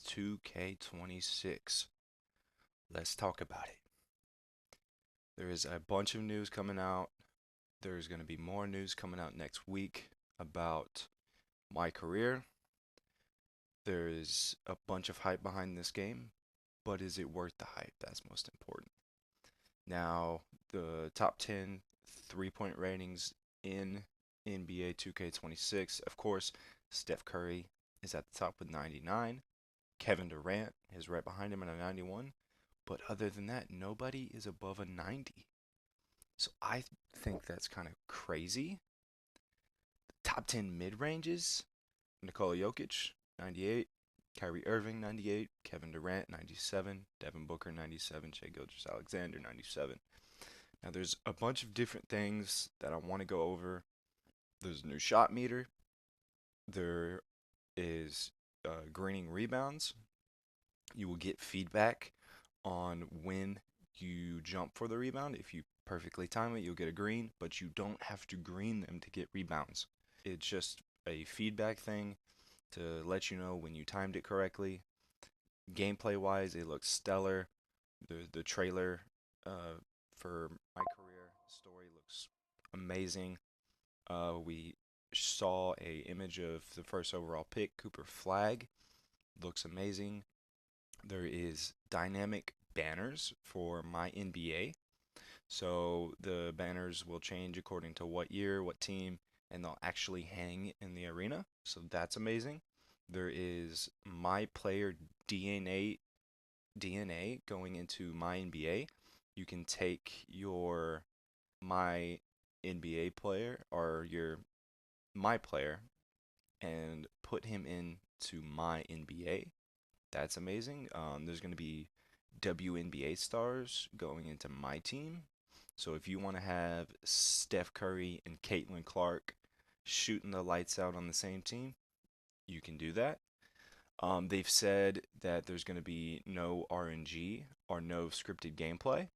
NBA 2K26. Let's talk about it. There is a bunch of news coming out. There's going to be more news coming out next week about my career. There is a bunch of hype behind this game, but is it worth the hype? That's most important. Now, the top 10 three-point ratings in NBA 2K26, of course, Steph Curry is at the top with 99. Kevin Durant is right behind him at a 91. But other than that, nobody is above a 90. So I think that's kind of crazy. Top 10 mid ranges: Nikola Jokic, 98. Kyrie Irving, 98. Kevin Durant, 97. Devin Booker, 97. Shai Gilgeous-Alexander, 97. Now, there's a bunch of different things that I want to go over. There's a new shot meter. There is greening rebounds. You will get feedback on when you jump for the rebound. If you perfectly time it, you'll get a green, but you don't have to green them to get rebounds. It's just a feedback thing to let you know when you timed it correctly. Gameplay wise, it looks stellar. The trailer for my career story looks amazing. We saw a image of the first overall pick, Cooper Flag. Looks amazing. There is dynamic banners for my NBA. So the banners will change according to what year, what team, and they'll actually hang in the arena. So that's amazing. There is my player DNA going into my NBA. You can take your my NBA player or your my player and put him into my NBA. That's amazing. There's going to be WNBA stars going into my team. So if you want to have Steph Curry and Caitlin Clark shooting the lights out on the same team, you can do that. They've said that there's going to be no RNG or no scripted gameplay.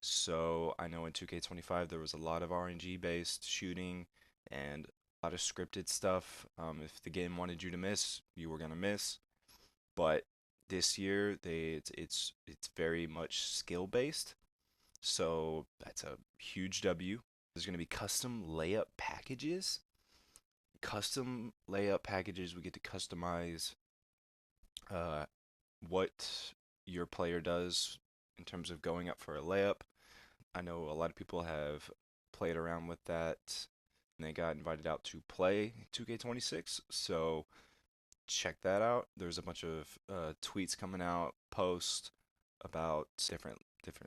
So I know in 2K25 there was a lot of RNG based shooting and a lot of scripted stuff. If the game wanted you to miss, you were going to miss. But this year it's very much skill based, so that's a huge W. There's going to be custom layup packages. Custom layup packages, we get to customize uh, what your player does in terms of going up for a layup. I know a lot of people have played around with that and they got invited out to play 2K26. So check that out. There's a bunch of tweets coming out, posts about different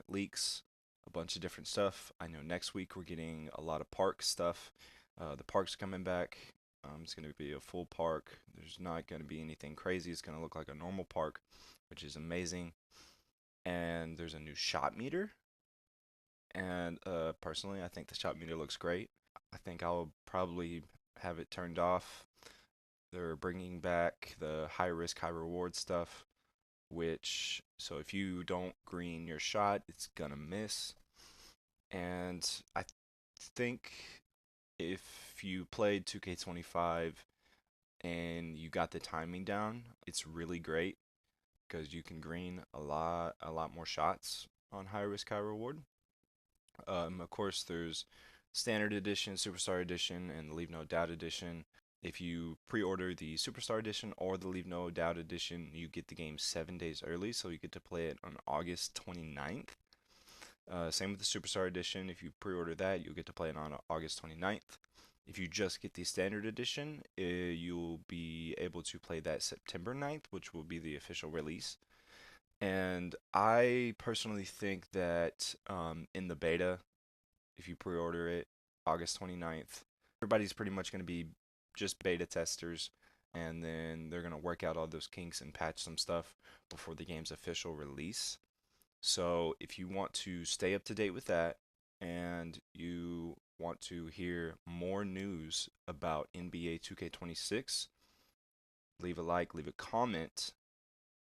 leaks, a bunch of different stuff. I know next week we're getting a lot of park stuff. The park's coming back. It's going to be a full park. There's not going to be anything crazy. It's going to look like a normal park, which is amazing. And there's a new shot meter. And personally, I think the shot meter looks great. I think I'll probably have it turned off. They're bringing back the high risk, high reward stuff, which, so if you don't green your shot, it's gonna miss. And I think if you played 2K25 and you got the timing down, it's really great because you can green a lot more shots on high risk, high reward. Of course, there's Standard Edition, Superstar Edition, and the Leave No Doubt Edition. If you pre-order the Superstar Edition or the Leave No Doubt Edition, you get the game 7 days early, so you get to play it on August 29th. Same with the Superstar Edition. If you pre-order that, you'll get to play it on August 29th. If you just get the Standard Edition, you'll be able to play that September 9th, which will be the official release. And I personally think that in the beta, if you pre-order it August 29th, everybody's pretty much going to be just beta testers, and then they're going to work out all those kinks and patch some stuff before the game's official release. So if you want to stay up to date with that and you want to hear more news about NBA 2K26, leave a like, leave a comment,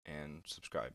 and subscribe.